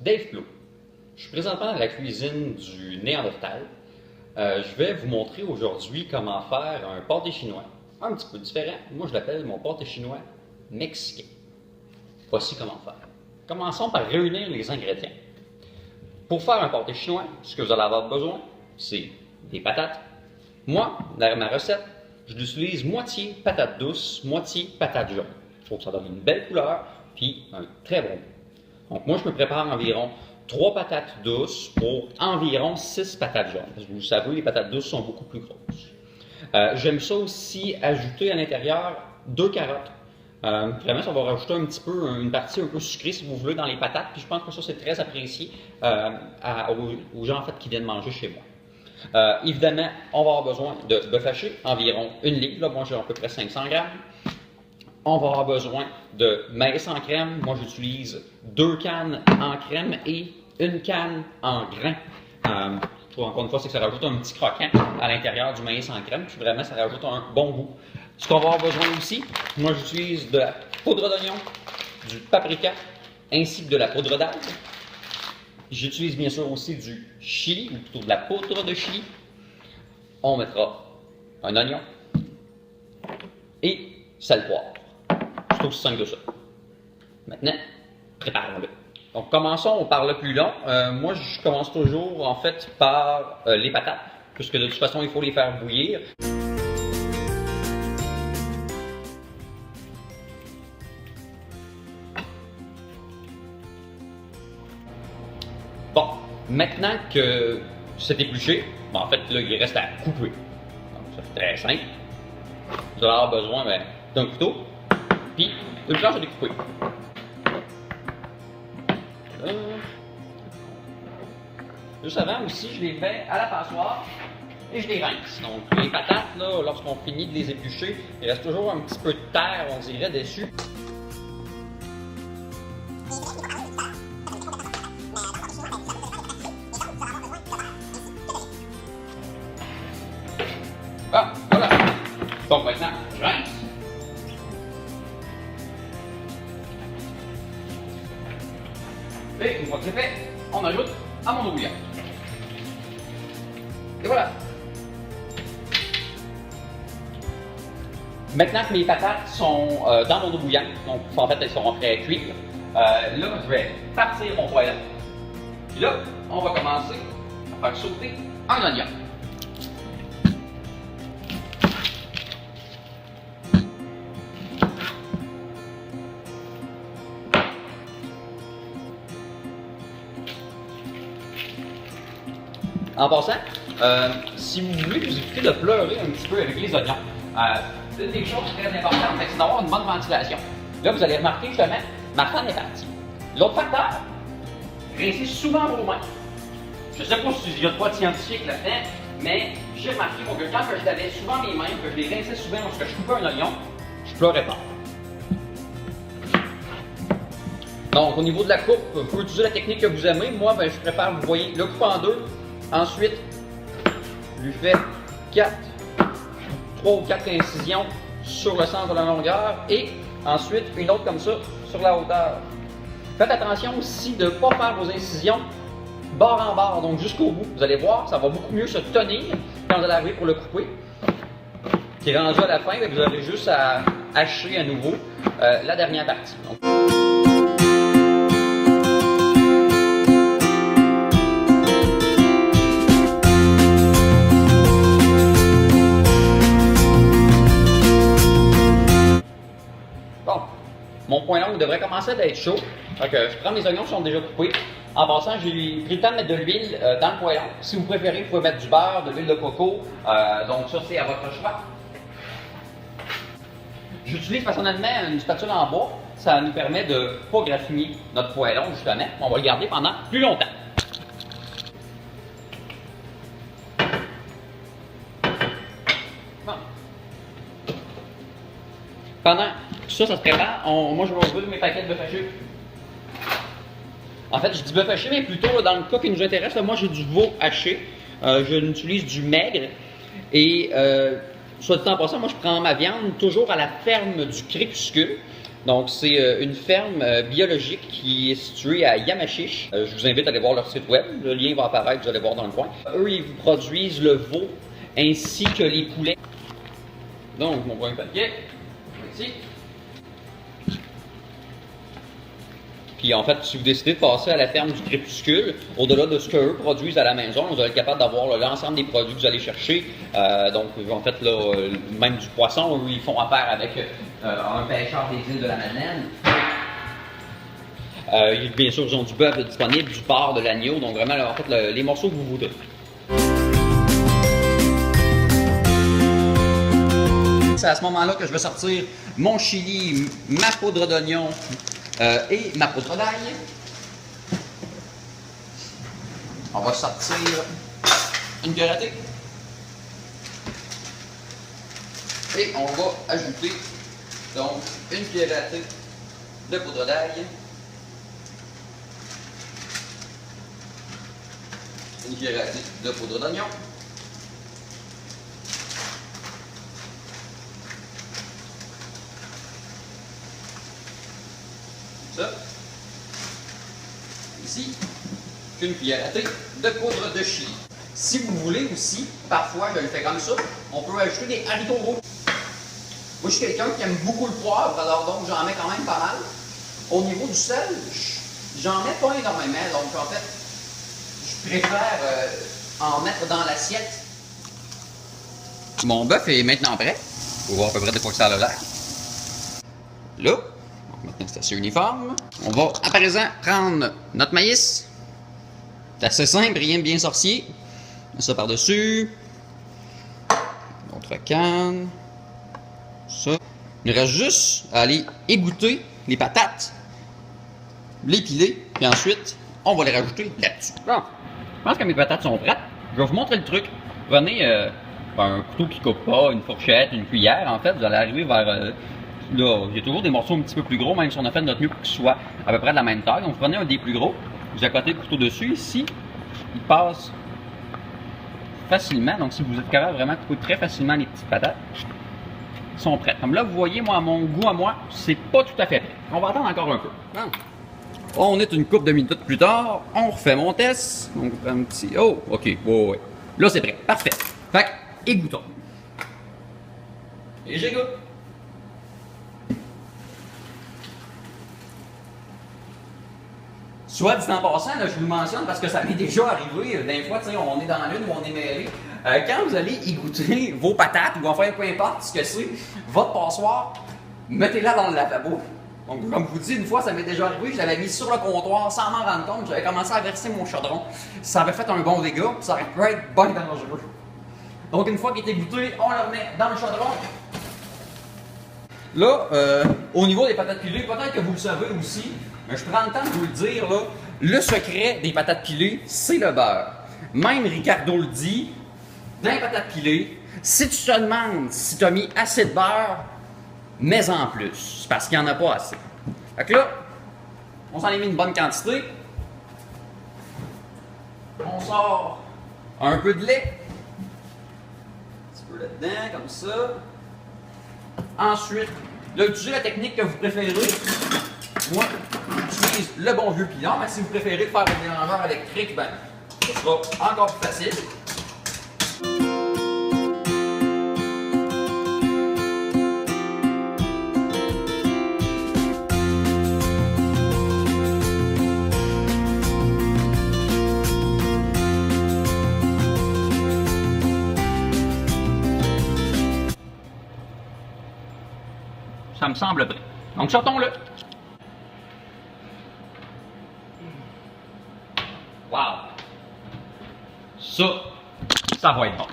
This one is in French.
Dave Plot. Je suis présentement dans la cuisine du Néandertal. Je vais vous montrer aujourd'hui comment faire un pâté chinois. Un petit peu différent. Moi, je l'appelle mon pâté chinois mexicain. Voici comment faire. Commençons par réunir les ingrédients. Pour faire un pâté chinois, ce que vous allez avoir besoin, c'est des patates. Moi, dans ma recette, je l'utilise moitié patate douce, moitié patate jaune. Je trouve que ça donne une belle couleur, puis un très bon goût. Donc moi, je me prépare environ 3 patates douces pour environ 6 patates jaunes. Parce que vous savez, les patates douces sont beaucoup plus grosses. J'aime ça aussi ajouter à l'intérieur 2 carottes. Vraiment, ça va rajouter un petit peu, une partie un peu sucrée si vous voulez dans les patates. Puis je pense que ça, c'est très apprécié aux gens en fait, qui viennent manger chez moi. Évidemment, on va avoir besoin de bœuf haché, environ 1 livre. Là, moi, j'ai à peu près 500 grammes. On va avoir besoin de maïs en crème. Moi, j'utilise 2 cannes en crème et 1 canne en grains. Encore une fois, c'est que ça rajoute un petit croquant à l'intérieur du maïs en crème. Puis vraiment, ça rajoute un bon goût. Ce qu'on va avoir besoin aussi, moi, j'utilise de la poudre d'oignon, du paprika, ainsi que de la poudre d'ail. J'utilise bien sûr aussi du chili, ou plutôt de la poudre de chili. On mettra un oignon et sel poivre. C'est aussi simple que ça. Maintenant, préparons-le. Donc, commençons par le plus long. Moi, je commence toujours, en fait, par les patates, puisque de toute façon, il faut les faire bouillir. Bon, maintenant que c'est épluché, en fait, là, il reste à couper. Donc, ça c'est très simple. Vous allez avoir besoin d'un couteau, puis d'une planche à découper. Juste avant aussi, je les mets à la passoire et je les rince. Donc, les patates, là, lorsqu'on finit de les éplucher, il reste toujours un petit peu de terre, on dirait, dessus. Ah, voilà. Donc maintenant, je rince. Et une fois que c'est fait, on ajoute à mon eau bouillante. Et voilà. Maintenant que mes patates sont dans mon eau bouillante, donc en fait elles seront prêtes à cuire, là je vais partir mon poêlon. Puis là, on va commencer à faire sauter un oignon. En passant, si vous voulez vous éviter de pleurer un petit peu avec les oignons, une des choses très importantes, c'est d'avoir une bonne ventilation. Là, vous allez remarquer justement, ma fan est partie. L'autre facteur, rincez souvent vos mains. Je ne sais pas s'il y a de quoi de scientifique là-dedans, mais j'ai remarqué que quand je lavais souvent mes mains, que je les rinçais souvent lorsque je coupais un oignon, je pleurais pas. Donc, au niveau de la coupe, vous pouvez utiliser la technique que vous aimez. Moi, je préfère, vous voyez, le couper en deux. Ensuite, je lui fais 3 ou 4 incisions sur le centre de la longueur et ensuite une autre comme ça sur la hauteur. Faites attention aussi de ne pas faire vos incisions bord en bord, donc jusqu'au bout. Vous allez voir, ça va beaucoup mieux se tenir quand vous allez arriver pour le couper. Qui est rendu à la fin, vous avez juste à hacher à nouveau la dernière partie. Donc, mon poêlon devrait commencer à être chaud. Donc, je prends mes oignons qui sont déjà coupés. En passant, j'ai pris le temps de mettre de l'huile dans le poêlon. Si vous préférez, vous pouvez mettre du beurre, de l'huile de coco. Donc ça, c'est à votre choix. J'utilise personnellement une spatule en bois. Ça nous permet de ne pas graffiner notre poêlon, justement. On va le garder pendant plus longtemps. Bon. Pendant que ça se prépare, moi je vais ouvrir mes paquets de bœuf haché. En fait, je dis bœuf haché, mais plutôt là, dans le cas qui nous intéresse, là, moi j'ai du veau haché. Je utilise du maigre. Et soit dit en passant, moi je prends ma viande toujours à la ferme du Crépuscule. Donc, c'est une ferme biologique qui est située à Yamachiche. Je vous invite à aller voir leur site web. Le lien va apparaître, vous allez voir dans le coin. Eux, ils vous produisent le veau ainsi que les poulets. Donc, mon point papier, ici. Puis en fait, si vous décidez de passer à la ferme du crépuscule, au-delà de ce qu'eux produisent à la maison, vous allez être capable d'avoir l'ensemble des produits que vous allez chercher. Donc en fait, là, même du poisson, eux, ils font affaire avec un pêcheur des îles de la Madeleine. Bien sûr, ils ont du bœuf disponible, du porc, de l'agneau, donc vraiment, là, en fait, les morceaux que vous voudrez. C'est à ce moment-là que je vais sortir mon chili, ma poudre d'oignon, et ma poudre d'ail. On va sortir une cuillerée. Et on va ajouter donc une cuillerée de poudre d'ail. Une cuillerée de poudre d'oignon. Ça. Ici, une cuillère à thé de poudre de chili. Si vous voulez aussi, parfois je le fais comme ça, on peut ajouter des haricots rouges. Moi je suis quelqu'un qui aime beaucoup le poivre, alors donc j'en mets quand même pas mal. Au niveau du sel, j'en mets pas énormément, donc en fait, je préfère en mettre dans l'assiette. Mon bœuf est maintenant prêt. Faut voir à peu près de quoi que ça a l'air. Là. Maintenant, c'est assez uniforme. On va à présent prendre notre maïs. C'est assez simple, rien de bien sorcier. Mets ça par-dessus. Notre canne. Ça. Il reste juste à aller égoutter les patates, les piler, puis ensuite, on va les rajouter là-dessus. Bon, je pense que mes patates sont prêtes. Je vais vous montrer le truc. Prenez un couteau qui coupe pas, une fourchette, une cuillère. En fait, vous allez arriver vers... Là, il y a toujours des morceaux un petit peu plus gros, même si on a fait de notre mieux pour qu'ils soient à peu près de la même taille. Donc, vous prenez un des plus gros, vous accotez le couteau dessus. Ici, il passe facilement. Donc, si vous êtes capable vraiment de couper très facilement les petites patates, ils sont prêtes. Comme là, vous voyez, moi, à mon goût, à moi, c'est pas tout à fait prêt. On va attendre encore un peu. Bon. On est une couple de minutes plus tard. On refait mon test. Donc, un petit... Oh, OK. Ouais. Là, c'est prêt. Parfait. Fait que, égouttons. Et j'égoutte. Soit dit en passant, là, je vous le mentionne parce que ça m'est déjà arrivé. Des fois, on est dans l'une où on est mêlé. Quand vous allez égoutter vos patates ou enfin peu importe ce que c'est, votre passoire, mettez-la dans le lavabo. Donc, comme je vous dis, une fois, ça m'est déjà arrivé, je l'avais mis sur le comptoir sans m'en rendre compte. J'avais commencé à verser mon chaudron. Ça avait fait un bon dégât, ça aurait pu être bien dangereux. Donc, une fois qu'il est égoutté, on le remet dans le chaudron. Là, au niveau des patates pilées, peut-être que vous le savez aussi, mais je prends le temps de vous le dire, là, le secret des patates pilées, c'est le beurre. Même Ricardo le dit, dans les patates pilées, si tu te demandes si tu as mis assez de beurre, mets en plus, parce qu'il n'y en a pas assez. Fait que là, on s'en est mis une bonne quantité. On sort un peu de lait. Un petit peu là-dedans, comme ça. Ensuite, là, utilisez la technique que vous préférez. Moi, j'utilise le bon vieux pilon, mais si vous préférez faire un mélangeur électrique, ben, ça sera encore plus facile. Ça me semble prêt. Donc, sortons-le. Wow! Ça va être bon.